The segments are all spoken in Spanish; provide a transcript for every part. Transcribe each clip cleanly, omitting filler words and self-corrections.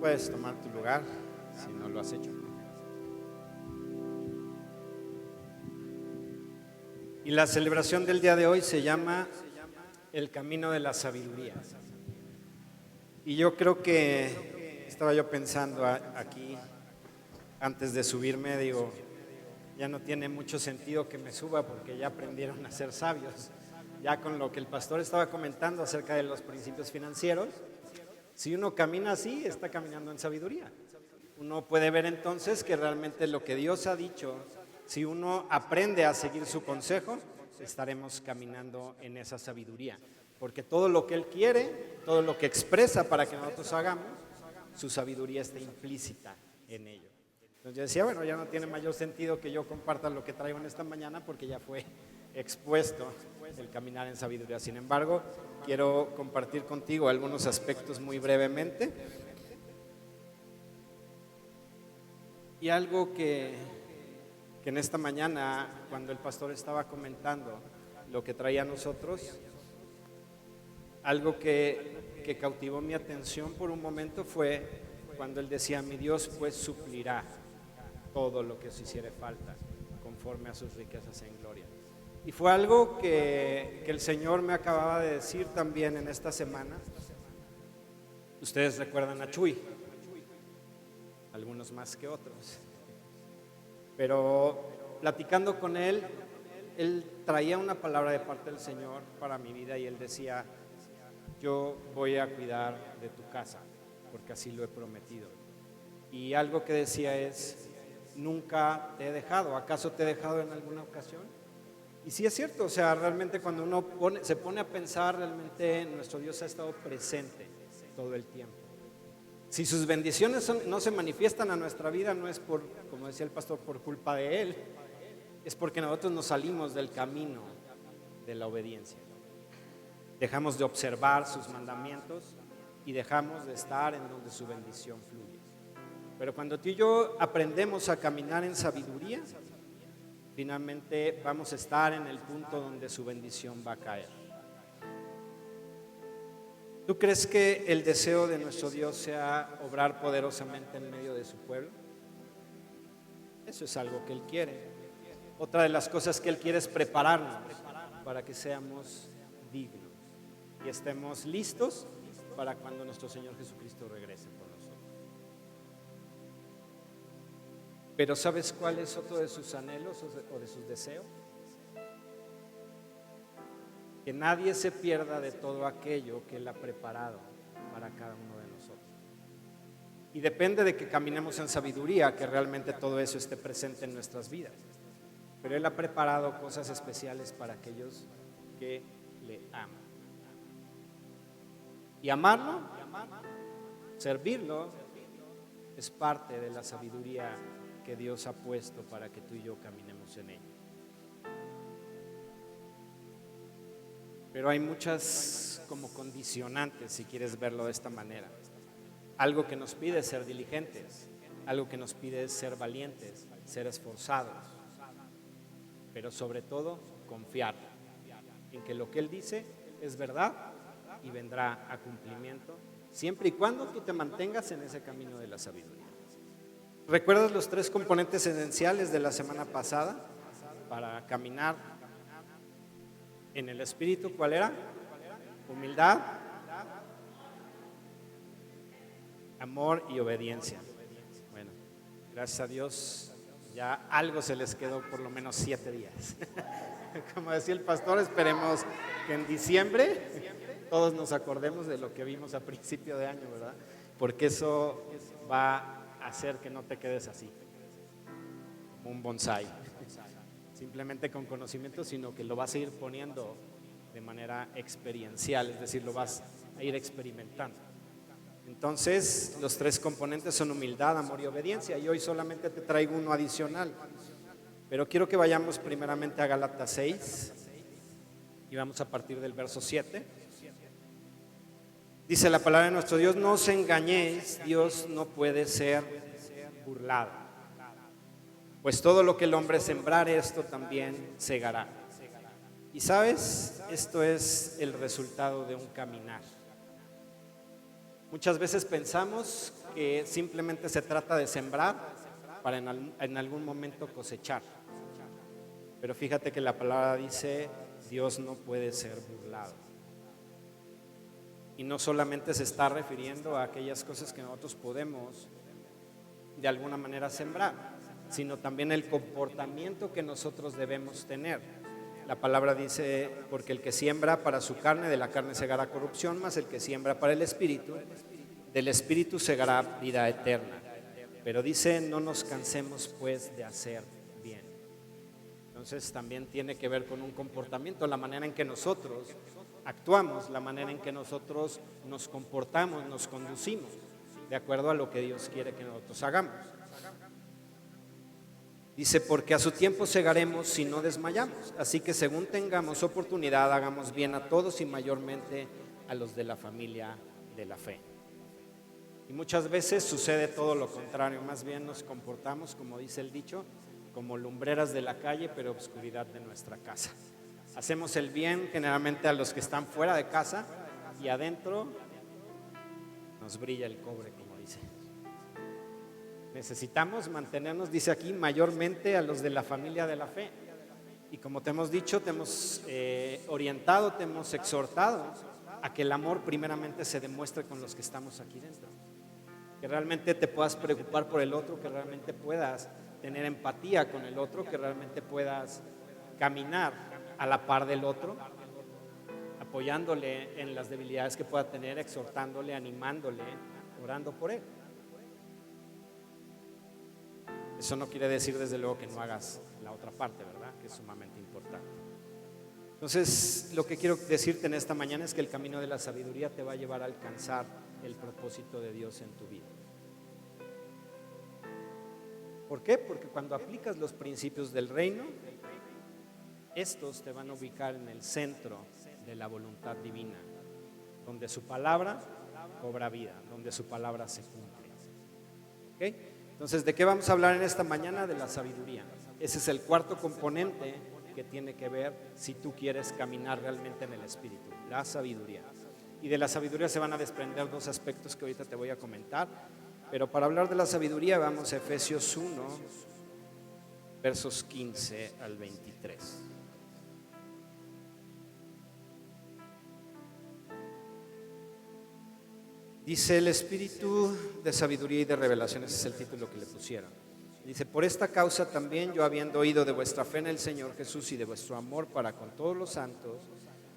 puedes tomar tu lugar si no lo has hecho. Y la celebración del día de hoy se llama El Camino de la Sabiduría. Y yo creo que estaba yo pensando aquí antes de subirme, digo, ya no tiene mucho sentido que me suba porque ya aprendieron a ser sabios. Ya con lo que el pastor estaba comentando acerca de los principios financieros, si uno camina así, está caminando en sabiduría. Uno puede ver entonces que realmente lo que Dios ha dicho, si uno aprende a seguir su consejo, estaremos caminando en esa sabiduría. Porque todo lo que Él quiere, todo lo que expresa para que nosotros hagamos, su sabiduría está implícita en ello. Entonces yo decía, bueno, ya no tiene mayor sentido que yo comparta lo que traigo en esta mañana porque ya fue expuesto el caminar en sabiduría. Sin embargo, quiero compartir contigo algunos aspectos muy brevemente. Y algo que en esta mañana, cuando el pastor estaba comentando lo que traía a nosotros, algo que cautivó mi atención por un momento fue cuando él decía, mi Dios pues suplirá todo lo que os hiciere falta, conforme a sus riquezas en gloria. Y fue algo que el Señor me acababa de decir también en esta semana. Ustedes recuerdan a Chuy, algunos más que otros. Pero platicando con él traía una palabra de parte del Señor para mi vida y él decía, yo voy a cuidar de tu casa, porque así lo he prometido. Y algo que decía es, nunca te he dejado. ¿Acaso te he dejado en alguna ocasión? Y sí es cierto, o sea, realmente cuando uno se pone a pensar, realmente nuestro Dios ha estado presente todo el tiempo. Si sus bendiciones no se manifiestan a nuestra vida, no es por, como decía el pastor, por culpa de Él, es porque nosotros nos salimos del camino de la obediencia. Dejamos de observar sus mandamientos y dejamos de estar en donde su bendición fluye. Pero cuando tú y yo aprendemos a caminar en sabiduría, finalmente vamos a estar en el punto donde su bendición va a caer. ¿Tú crees que el deseo de nuestro Dios sea obrar poderosamente en medio de su pueblo? Eso es algo que Él quiere. Otra de las cosas que Él quiere es prepararnos para que seamos dignos y estemos listos para cuando nuestro Señor Jesucristo regrese por nosotros. Pero ¿sabes cuál es otro de sus anhelos o de sus deseos? Que nadie se pierda de todo aquello que Él ha preparado para cada uno de nosotros. Y depende de que caminemos en sabiduría, que realmente todo eso esté presente en nuestras vidas. Pero Él ha preparado cosas especiales para aquellos que le aman. Y amarlo, servirlo, es parte de la sabiduría que Dios ha puesto para que tú y yo caminemos en ella. Pero hay muchas como condicionantes, si quieres verlo de esta manera. Algo que nos pide ser diligentes, algo que nos pide ser valientes, ser esforzados, pero sobre todo confiar en que lo que Él dice es verdad y vendrá a cumplimiento, siempre y cuando tú te mantengas en ese camino de la sabiduría. ¿Recuerdas los 3 componentes esenciales de la semana pasada para caminar en el Espíritu? ¿Cuál era? Humildad, amor y obediencia. Bueno, gracias a Dios ya algo se les quedó por lo menos 7 días. Como decía el pastor, esperemos que en diciembre todos nos acordemos de lo que vimos a principio de año, ¿verdad? Porque eso va a hacer que no te quedes así, como un bonsái, simplemente con conocimiento, sino que lo vas a ir poniendo de manera experiencial, es decir, lo vas a ir experimentando. Entonces, los 3 componentes son humildad, amor y obediencia, y hoy solamente te traigo uno adicional, pero quiero que vayamos primeramente a Gálatas 6 y vamos a partir del verso 7. Dice la palabra de nuestro Dios, no os engañéis, Dios no puede ser burlado, pues todo lo que el hombre sembrare, esto también segará. Y sabes, esto es el resultado de un caminar. Muchas veces pensamos que simplemente se trata de sembrar para en algún momento cosechar. Pero fíjate que la palabra dice, Dios no puede ser burlado. Y no solamente se está refiriendo a aquellas cosas que nosotros podemos de alguna manera sembrar, sino también el comportamiento que nosotros debemos tener. La palabra dice, porque el que siembra para su carne, de la carne segará corrupción, mas el que siembra para el Espíritu, del Espíritu segará vida eterna. Pero dice, no nos cansemos pues de hacer bien. Entonces también tiene que ver con un comportamiento, la manera en que nosotros actuamos, la manera en que nosotros nos comportamos, nos conducimos, de acuerdo a lo que Dios quiere que nosotros hagamos. Dice, porque a su tiempo segaremos si no desmayamos. Así que según tengamos oportunidad, hagamos bien a todos y mayormente a los de la familia de la fe. Y muchas veces sucede todo lo contrario, más bien nos comportamos, como dice el dicho, como lumbreras de la calle, pero obscuridad de nuestra casa. Hacemos el bien generalmente a los que están fuera de casa y adentro nos brilla el cobre, como dice. Necesitamos mantenernos, dice aquí, mayormente a los de la familia de la fe. Y como te hemos dicho, te hemos orientado, te hemos exhortado a que el amor primeramente se demuestre con los que estamos aquí dentro. Que realmente te puedas preocupar por el otro, que realmente puedas tener empatía con el otro, que realmente puedas caminar a la par del otro, apoyándole en las debilidades que pueda tener, exhortándole, animándole, orando por él. Eso no quiere decir desde luego que no hagas la otra parte, ¿verdad? Que es sumamente importante. Entonces, lo que quiero decirte en esta mañana es que el camino de la sabiduría te va a llevar a alcanzar el propósito de Dios en tu vida. ¿Por qué? Porque cuando aplicas los principios del reino, estos te van a ubicar en el centro de la voluntad divina, donde su palabra cobra vida, donde su palabra se cumple. ¿Ok? Entonces, ¿de qué vamos a hablar en esta mañana? De la sabiduría. Ese es el cuarto componente que tiene que ver si tú quieres caminar realmente en el Espíritu, la sabiduría. Y de la sabiduría se van a desprender dos aspectos que ahorita te voy a comentar. Pero para hablar de la sabiduría vamos a Efesios 1, versos 15 al 23. Dice, el espíritu de sabiduría y de revelación, ese es el título que le pusieron. Dice, por esta causa también yo, habiendo oído de vuestra fe en el Señor Jesús y de vuestro amor para con todos los santos,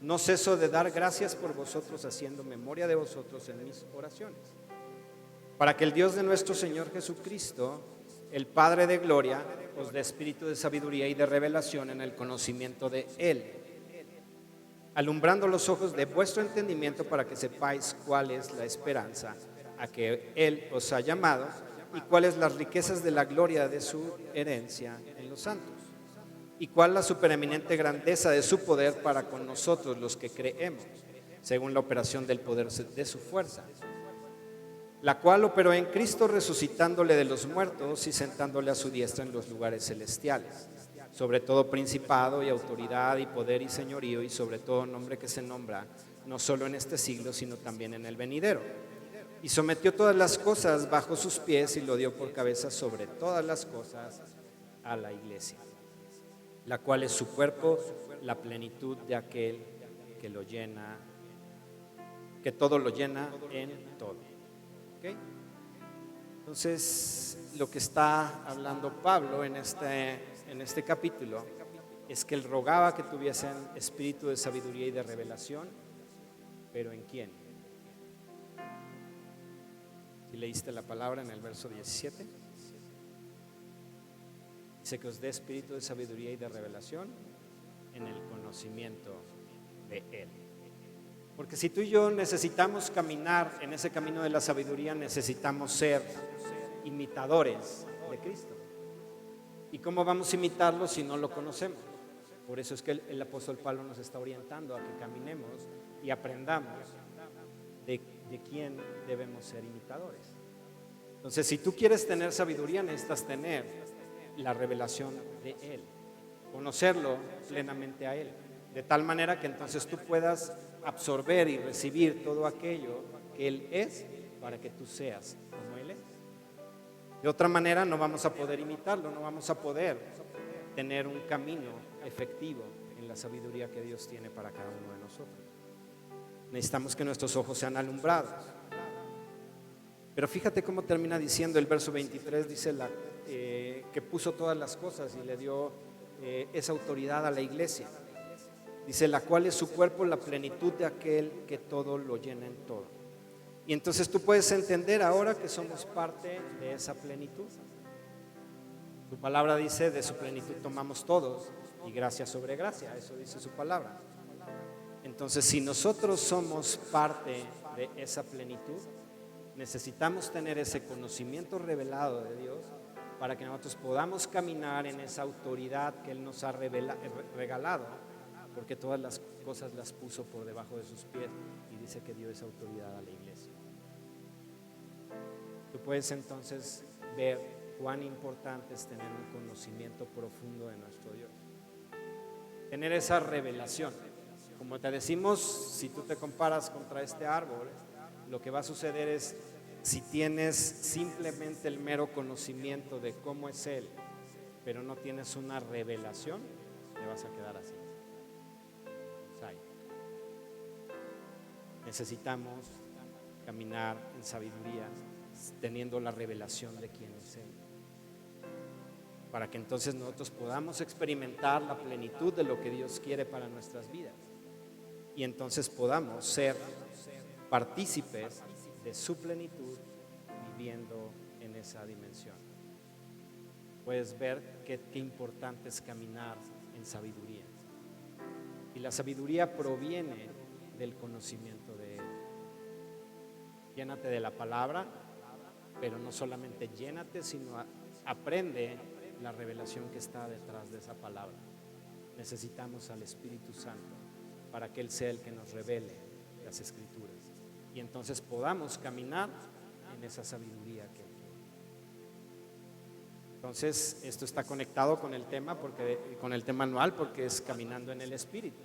no ceso de dar gracias por vosotros, haciendo memoria de vosotros en mis oraciones, para que el Dios de nuestro Señor Jesucristo, el Padre de gloria, os dé espíritu de sabiduría y de revelación en el conocimiento de Él, alumbrando los ojos de vuestro entendimiento para que sepáis cuál es la esperanza a que Él os ha llamado y cuáles las riquezas de la gloria de su herencia en los santos y cuál la supereminente grandeza de su poder para con nosotros los que creemos, según la operación del poder de su fuerza, la cual operó en Cristo resucitándole de los muertos y sentándole a su diestra en los lugares celestiales, sobre todo principado y autoridad y poder y señorío y sobre todo nombre que se nombra no solo en este siglo sino también en el venidero, y sometió todas las cosas bajo sus pies y lo dio por cabeza sobre todas las cosas a la iglesia, la cual es su cuerpo, la plenitud de aquel que lo llena, que todo lo llena en todo. ¿Okay? Entonces, lo que está hablando Pablo en este capítulo es que él rogaba que tuviesen espíritu de sabiduría y de revelación, pero ¿en quién? Si leíste la palabra en el verso 17, dice que os dé espíritu de sabiduría y de revelación en el conocimiento de Él. Porque si tú y yo necesitamos caminar en ese camino de la sabiduría, necesitamos ser imitadores de Cristo. ¿Y cómo vamos a imitarlo si no lo conocemos? Por eso es que el apóstol Pablo nos está orientando a que caminemos y aprendamos de quién debemos ser imitadores. Entonces, si tú quieres tener sabiduría, necesitas tener la revelación de Él, conocerlo plenamente a Él, de tal manera que entonces tú puedas absorber y recibir todo aquello que Él es para que tú seas como Él es. De otra manera no vamos a poder imitarlo, no vamos a poder tener un camino efectivo en la sabiduría que Dios tiene para cada uno de nosotros. Necesitamos que nuestros ojos sean alumbrados. Pero fíjate cómo termina diciendo el verso 23, dice que puso todas las cosas y le dio esa autoridad a la iglesia. Dice, la cual es su cuerpo, la plenitud de aquel que todo lo llena en todo. Y entonces tú puedes entender ahora que somos parte de esa plenitud. Su palabra dice, de su plenitud tomamos todos y gracia sobre gracia, eso dice su palabra. Entonces, si nosotros somos parte de esa plenitud, necesitamos tener ese conocimiento revelado de Dios para que nosotros podamos caminar en esa autoridad que Él nos ha regalado, porque todas las cosas las puso por debajo de sus pies y dice que dio esa autoridad a la iglesia. Tú puedes entonces ver cuán importante es tener un conocimiento profundo de nuestro Dios, tener esa revelación. Como te decimos, si tú te comparas contra este árbol, lo que va a suceder es, si tienes simplemente el mero conocimiento de cómo es Él, pero no tienes una revelación, te vas a quedar así. Necesitamos caminar en sabiduría, teniendo la revelación de quién es Él, para que entonces nosotros podamos experimentar la plenitud de lo que Dios quiere para nuestras vidas y entonces podamos ser partícipes de su plenitud viviendo en esa dimensión. Puedes ver qué importante es caminar en sabiduría, y la sabiduría proviene del conocimiento de Él. Llénate de la palabra, pero no solamente llénate, sino aprende la revelación que está detrás de esa palabra. Necesitamos al Espíritu Santo para que Él sea el que nos revele las Escrituras y entonces podamos caminar en esa sabiduría que Él quiere. Entonces, esto está conectado con el tema anual, porque es caminando en el Espíritu.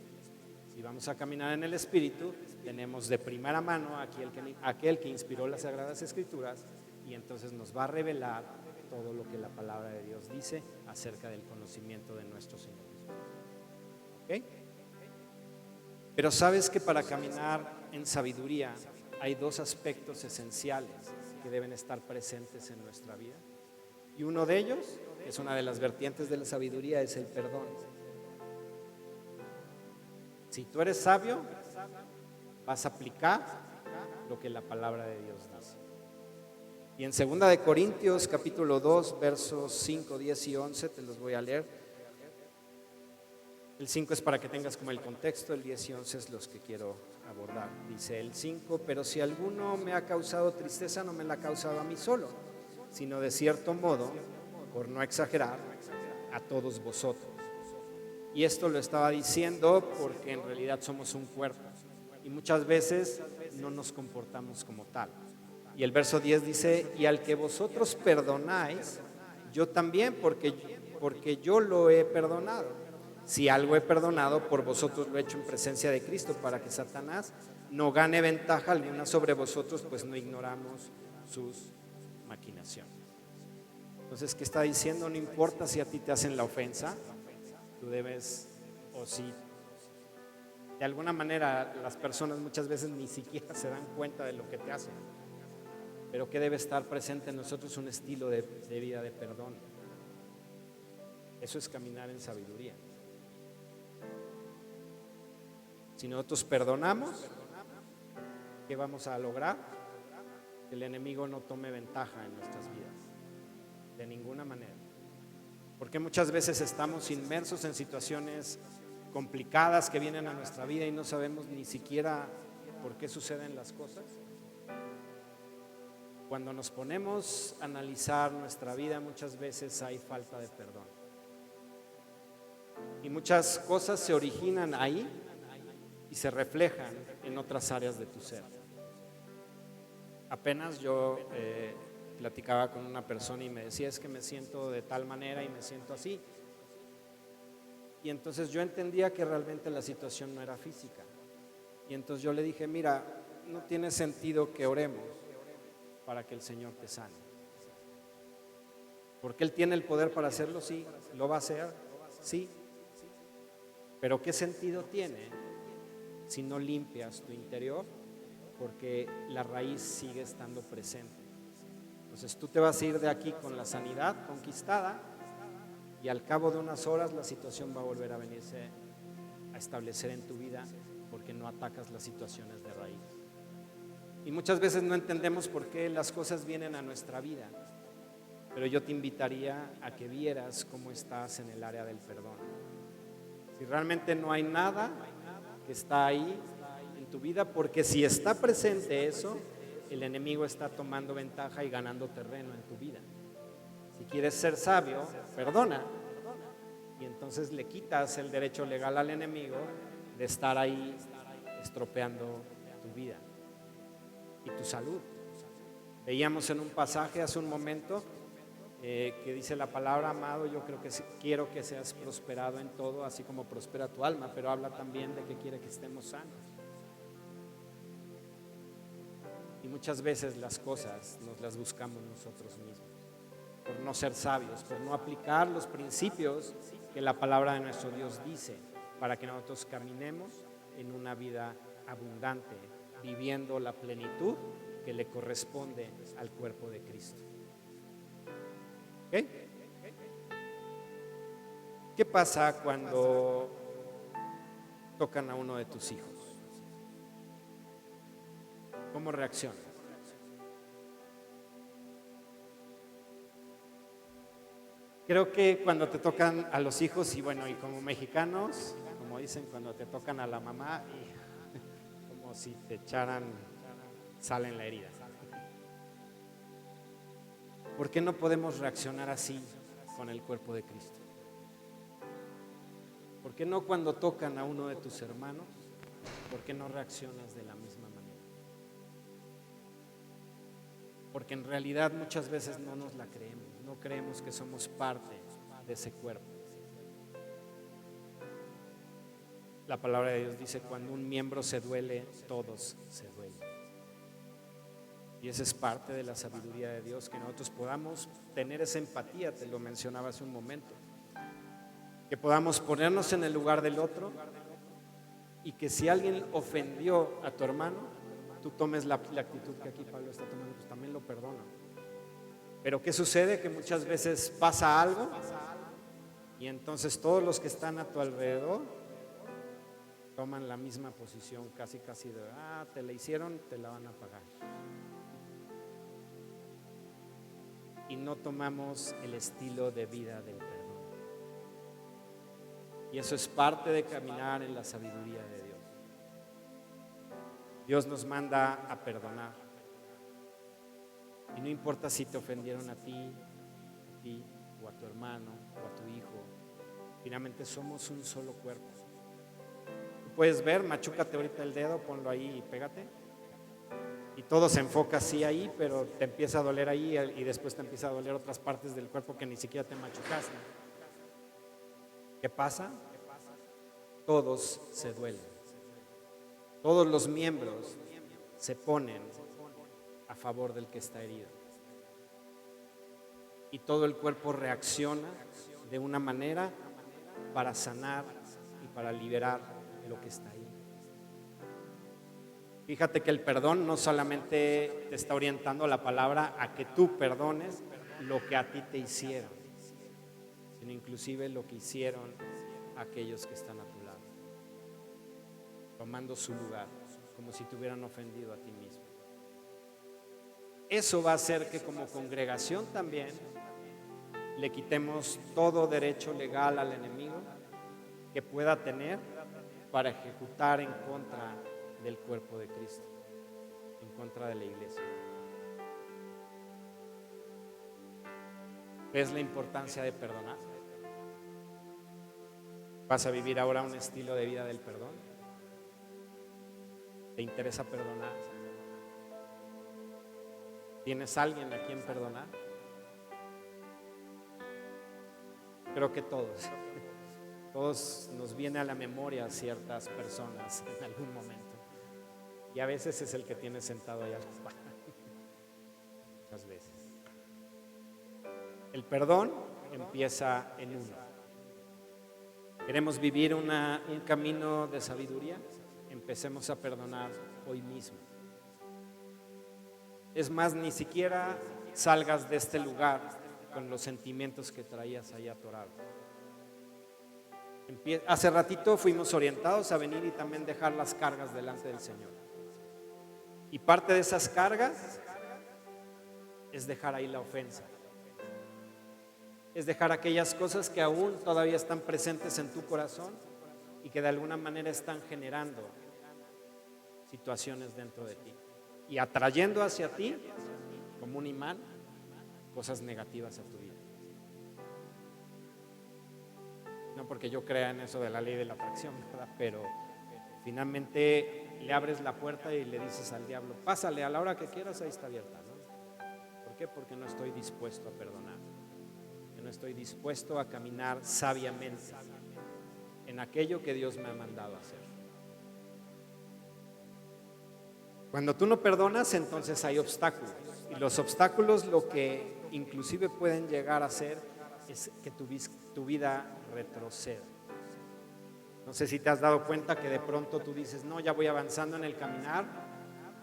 Si vamos a caminar en el Espíritu, tenemos de primera mano aquel que inspiró las Sagradas Escrituras, y entonces nos va a revelar todo lo que la palabra de Dios dice acerca del conocimiento de nuestro Señor Jesús. ¿Ok? Pero sabes que para caminar en sabiduría hay dos aspectos esenciales que deben estar presentes en nuestra vida. Y uno de ellos, que es una de las vertientes de la sabiduría, es el perdón. Si tú eres sabio, vas a aplicar lo que la palabra de Dios dice. Y en 2 de Corintios capítulo 2, versos 5, 10 y 11, te los voy a leer. El 5 es para que tengas como el contexto, el 10 y 11 es los que quiero abordar. Dice el 5, pero si alguno me ha causado tristeza, no me la ha causado a mí solo, sino de cierto modo, por no exagerar, a todos vosotros. Y esto lo estaba diciendo porque en realidad somos un cuerpo y muchas veces no nos comportamos como tal. Y el verso 10 dice, y al que vosotros perdonáis, yo también, porque yo lo he perdonado. Si algo he perdonado, por vosotros lo he hecho en presencia de Cristo, para que Satanás no gane ventaja alguna sobre vosotros, pues no ignoramos sus maquinaciones. Entonces, ¿qué está diciendo? No importa si a ti te hacen la ofensa, tú debes, o si de alguna manera las personas muchas veces ni siquiera se dan cuenta de lo que te hacen, pero que debe estar presente en nosotros un estilo de vida de perdón. Eso es caminar en sabiduría. Si nosotros perdonamos, ¿qué vamos a lograr? Que el enemigo no tome ventaja en nuestras vidas, de ninguna manera. Porque muchas veces estamos inmersos en situaciones complicadas que vienen a nuestra vida y no sabemos ni siquiera por qué suceden las cosas. Cuando nos ponemos a analizar nuestra vida, muchas veces hay falta de perdón. Y muchas cosas se originan ahí y se reflejan en otras áreas de tu ser. Apenas yo platicaba con una persona y me decía, es que me siento de tal manera y me siento así. Y entonces yo entendía que realmente la situación no era física. Y entonces yo le dije, mira, no tiene sentido que oremos para que el Señor te sane. Porque Él tiene el poder para hacerlo, sí. ¿Lo va a hacer? Sí. Pero ¿qué sentido tiene si no limpias tu interior? Porque la raíz sigue estando presente. Entonces tú te vas a ir de aquí con la sanidad conquistada y al cabo de unas horas la situación va a volver a venirse a establecer en tu vida porque no atacas las situaciones de raíz. Y muchas veces no entendemos por qué las cosas vienen a nuestra vida, pero yo te invitaría a que vieras cómo estás en el área del perdón. Si realmente no hay nada que está ahí en tu vida, porque si está presente eso, el enemigo está tomando ventaja y ganando terreno en tu vida. Si quieres ser sabio, perdona. Y entonces le quitas el derecho legal al enemigo de estar ahí estropeando tu vida y tu salud. Veíamos en un pasaje hace un momento que dice la palabra, amado, yo creo que quiero que seas prosperado en todo, así como prospera tu alma, pero habla también de que quiere que estemos sanos. Y muchas veces las cosas nos las buscamos nosotros mismos, por no ser sabios, por no aplicar los principios que la palabra de nuestro Dios dice, para que nosotros caminemos en una vida abundante, viviendo la plenitud que le corresponde al cuerpo de Cristo. ¿Ok? ¿Qué pasa cuando tocan a uno de tus hijos? ¿Cómo reaccionas? Creo que cuando te tocan a los hijos, y bueno, y como mexicanos, como dicen, cuando te tocan a la mamá, y como si te echaran sal en la herida. ¿Por qué no podemos reaccionar así con el cuerpo de Cristo? ¿Por qué no cuando tocan a uno de tus hermanos? ¿Por qué no reaccionas de la misma manera? Porque en realidad muchas veces no nos la creemos, no creemos que somos parte de ese cuerpo. La palabra de Dios dice, cuando un miembro se duele, todos se duelen. Y esa es parte de la sabiduría de Dios, que nosotros podamos tener esa empatía, te lo mencionaba hace un momento, que podamos ponernos en el lugar del otro y que si alguien ofendió a tu hermano, tú tomes la actitud que aquí Pablo está tomando, pues también lo perdono. Pero ¿qué sucede? Que muchas veces pasa algo y entonces todos los que están a tu alrededor toman la misma posición, casi de, te la hicieron, te la van a pagar. Y no tomamos el estilo de vida del perdón. Y eso es parte de caminar en la sabiduría de Dios. Dios nos manda a perdonar. Y no importa si te ofendieron a ti o a tu hermano o a tu hijo. Finalmente somos un solo cuerpo. Tú puedes ver, machúcate ahorita el dedo, ponlo ahí y pégate. Y todo se enfoca así ahí, pero te empieza a doler ahí y después te empieza a doler otras partes del cuerpo que ni siquiera te machucaste. ¿Qué pasa? Todos se duelen. Todos los miembros se ponen a favor del que está herido. Y todo el cuerpo reacciona de una manera para sanar y para liberar lo que está ahí. Fíjate que el perdón no solamente te está orientando la palabra a que tú perdones lo que a ti te hicieron, sino inclusive lo que hicieron aquellos que están a tu lado, tomando su lugar, como si te hubieran ofendido a ti mismo. Eso va a hacer que como congregación también le quitemos todo derecho legal al enemigo que pueda tener para ejecutar en contra del cuerpo de Cristo, en contra de la iglesia. ¿Ves la importancia de perdonar? ¿Vas a vivir ahora un estilo de vida del perdón? ¿Te interesa perdonar? ¿Tienes alguien a quien perdonar? Creo que todos nos viene a la memoria ciertas personas en algún momento. Y a veces es el que tienes sentado allá. El perdón empieza en uno. ¿Queremos vivir un camino de sabiduría? Empecemos a perdonar hoy mismo. Es más, ni siquiera salgas de este lugar con los sentimientos que traías ahí atorados. Hace ratito fuimos orientados a venir y también dejar las cargas delante del Señor. Y parte de esas cargas es dejar ahí la ofensa. Es dejar aquellas cosas que aún todavía están presentes en tu corazón y que de alguna manera están generando situaciones dentro de ti y atrayendo hacia ti como un imán cosas negativas a tu vida. No porque yo crea en eso de la ley de la atracción, ¿verdad? Pero finalmente le abres la puerta y le dices al diablo, pásale a la hora que quieras, ahí está abierta, ¿no? ¿Por qué? Porque no estoy dispuesto a perdonar. No estoy dispuesto a caminar sabiamente en aquello que Dios me ha mandado a hacer. Cuando tú no perdonas, entonces hay obstáculos. Y los obstáculos lo que inclusive pueden llegar a hacer es que tu vida retroceda. No sé si te has dado cuenta que de pronto tú dices, no, ya voy avanzando en el caminar,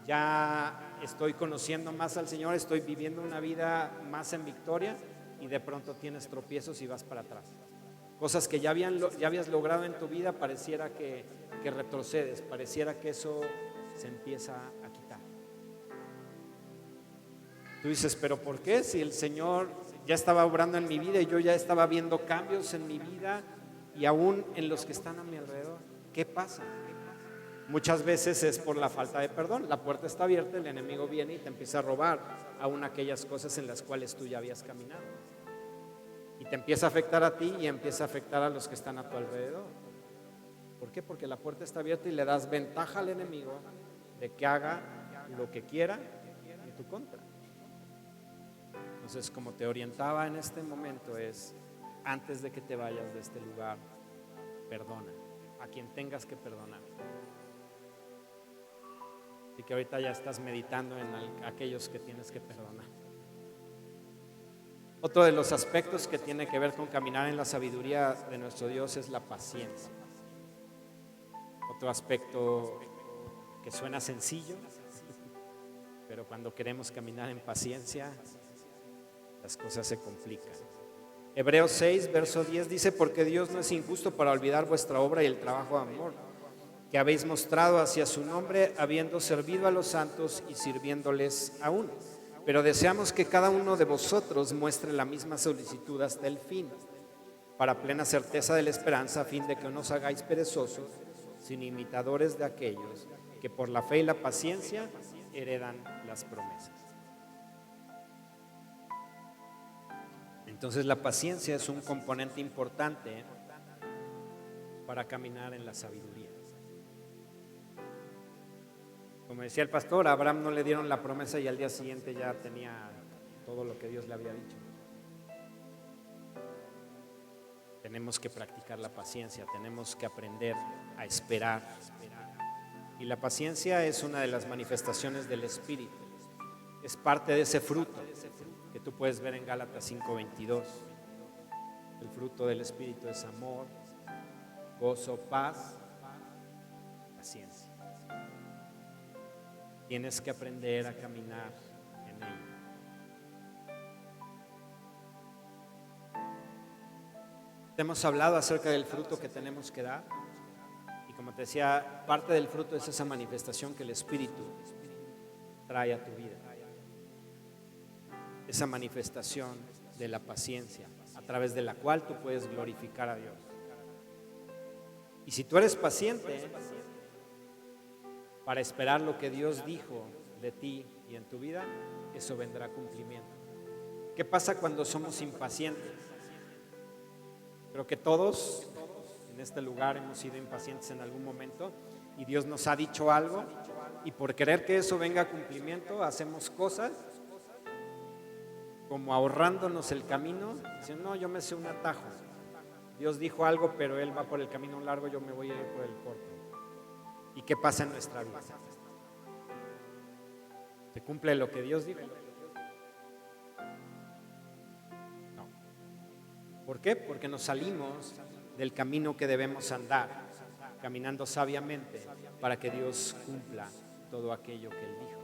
ya estoy conociendo más al Señor, estoy viviendo una vida más en victoria, y de pronto tienes tropiezos y vas para atrás. Cosas que ya habías logrado en tu vida, pareciera que retrocedes, pareciera que eso se empieza a quitar. Tú dices, ¿pero por qué? Si el Señor ya estaba obrando en mi vida y yo ya estaba viendo cambios en mi vida y aún en los que están a mi alrededor, ¿qué pasa? Muchas veces es por la falta de perdón. La puerta está abierta, el enemigo viene y te empieza a robar aún aquellas cosas en las cuales tú ya habías caminado. Y te empieza a afectar a ti y empieza a afectar a los que están a tu alrededor. ¿Por qué? Porque la puerta está abierta y le das ventaja al enemigo de que haga lo que quiera en tu contra. Entonces, como te orientaba en este momento es, antes de que te vayas de este lugar, perdona a quien tengas que perdonar. Así que ahorita ya estás meditando en aquellos que tienes que perdonar. Otro de los aspectos que tiene que ver con caminar en la sabiduría de nuestro Dios es la paciencia. Otro aspecto que suena sencillo, pero cuando queremos caminar en paciencia, las cosas se complican. Hebreos 6, verso 10 dice, porque Dios no es injusto para olvidar vuestra obra y el trabajo de amor que habéis mostrado hacia su nombre, habiendo servido a los santos y sirviéndoles aún. Pero deseamos que cada uno de vosotros muestre la misma solicitud hasta el fin, para plena certeza de la esperanza, a fin de que no os hagáis perezosos, sino imitadores de aquellos que por la fe y la paciencia heredan las promesas. Entonces la paciencia es un componente importante para caminar en la sabiduría. Como decía el pastor, a Abraham no le dieron la promesa y al día siguiente ya tenía todo lo que Dios le había dicho. Tenemos que practicar la paciencia, tenemos que aprender a esperar. Y la paciencia es una de las manifestaciones del Espíritu. Es parte de ese fruto que tú puedes ver en Gálatas 5:22. El fruto del Espíritu es amor, gozo, paz, paciencia. Tienes que aprender a caminar en ello. Te hemos hablado acerca del fruto que tenemos que dar. Y como te decía, parte del fruto es esa manifestación que el Espíritu trae a tu vida. Esa manifestación de la paciencia, a través de la cual tú puedes glorificar a Dios. Y si tú eres paciente para esperar lo que Dios dijo de ti y en tu vida, eso vendrá a cumplimiento. ¿Qué pasa cuando somos impacientes? Creo que todos en este lugar hemos sido impacientes en algún momento y Dios nos ha dicho algo y por querer que eso venga a cumplimiento hacemos cosas como ahorrándonos el camino, diciendo, no, yo me sé un atajo. Dios dijo algo, pero Él va por el camino largo, yo me voy a ir por el corto. ¿Y qué pasa en nuestra vida? ¿Se cumple lo que Dios dijo? No. ¿Por qué? Porque nos salimos del camino que debemos andar, caminando sabiamente para que Dios cumpla todo aquello que Él dijo.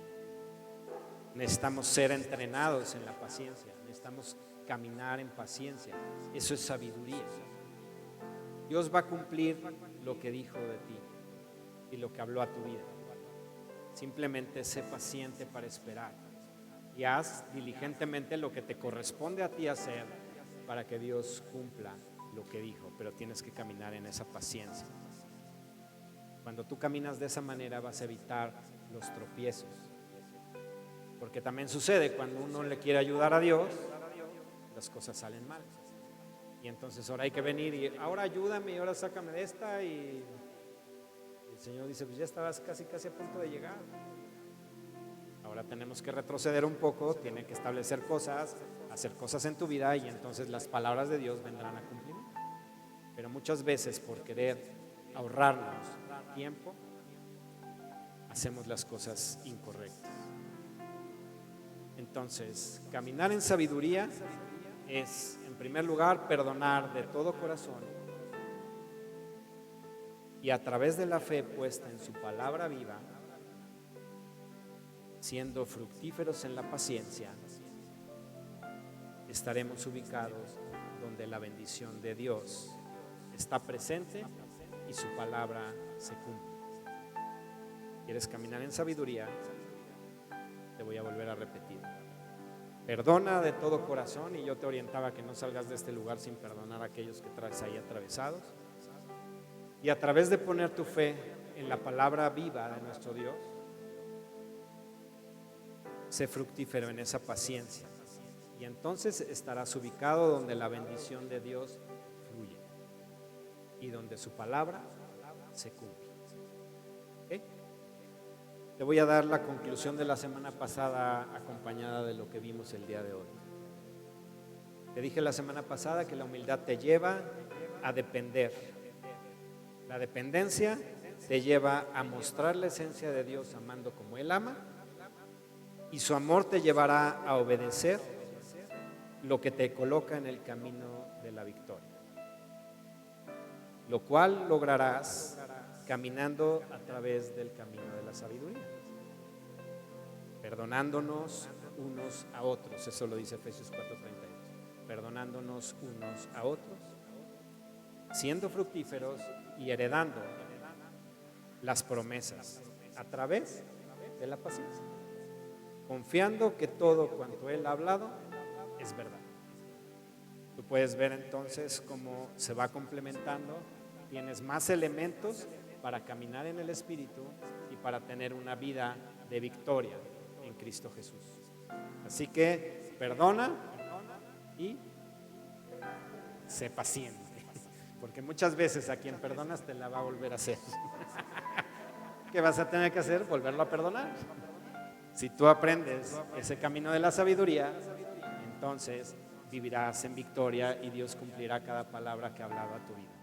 Necesitamos ser entrenados en la paciencia, necesitamos caminar en paciencia. Eso es sabiduría. Dios va a cumplir lo que dijo de ti y lo que habló a tu vida. Simplemente sé paciente para esperar y haz diligentemente lo que te corresponde a ti hacer para que Dios cumpla lo que dijo, pero tienes que caminar en esa paciencia. Cuando tú caminas de esa manera vas a evitar los tropiezos, porque también sucede cuando uno le quiere ayudar a Dios, las cosas salen mal. Y entonces ahora hay que venir y ahora ayúdame y ahora sácame de esta y el Señor dice, pues ya estabas casi a punto de llegar. Ahora tenemos que retroceder un poco, tiene que establecer cosas, hacer cosas en tu vida y entonces las palabras de Dios vendrán a cumplimiento. Pero muchas veces por querer ahorrarnos tiempo, hacemos las cosas incorrectas. Entonces, caminar en sabiduría es, en primer lugar, perdonar de todo corazón y a través de la fe puesta en su palabra viva, siendo fructíferos en la paciencia, estaremos ubicados donde la bendición de Dios está presente y su palabra se cumple. ¿Quieres caminar en sabiduría? Te voy a volver a repetir. Perdona de todo corazón, y yo te orientaba que no salgas de este lugar sin perdonar a aquellos que traes ahí atravesados. Y a través de poner tu fe en la palabra viva de nuestro Dios, sé fructífero en esa paciencia. Y entonces estarás ubicado donde la bendición de Dios fluye y donde su palabra se cumple. ¿Okay? Te voy a dar la conclusión de la semana pasada acompañada de lo que vimos el día de hoy. Te dije la semana pasada que la humildad te lleva a depender. La dependencia te lleva a mostrar la esencia de Dios amando como Él ama, y su amor te llevará a obedecer lo que te coloca en el camino de la victoria, lo cual lograrás caminando a través del camino de la sabiduría, perdonándonos unos a otros. Eso lo dice Efesios 4:32, perdonándonos unos a otros, siendo fructíferos y heredando las promesas a través de la paciencia, confiando que todo cuanto Él ha hablado es verdad. Tú puedes ver entonces cómo se va complementando, tienes más elementos para caminar en el Espíritu y para tener una vida de victoria en Cristo Jesús. Así que perdona y sé paciente, porque muchas veces a quien perdonas te la va a volver a hacer. ¿Qué vas a tener que hacer? Volverlo a perdonar. Si tú aprendes ese camino de la sabiduría, entonces vivirás en victoria y Dios cumplirá cada palabra que ha hablado a tu vida.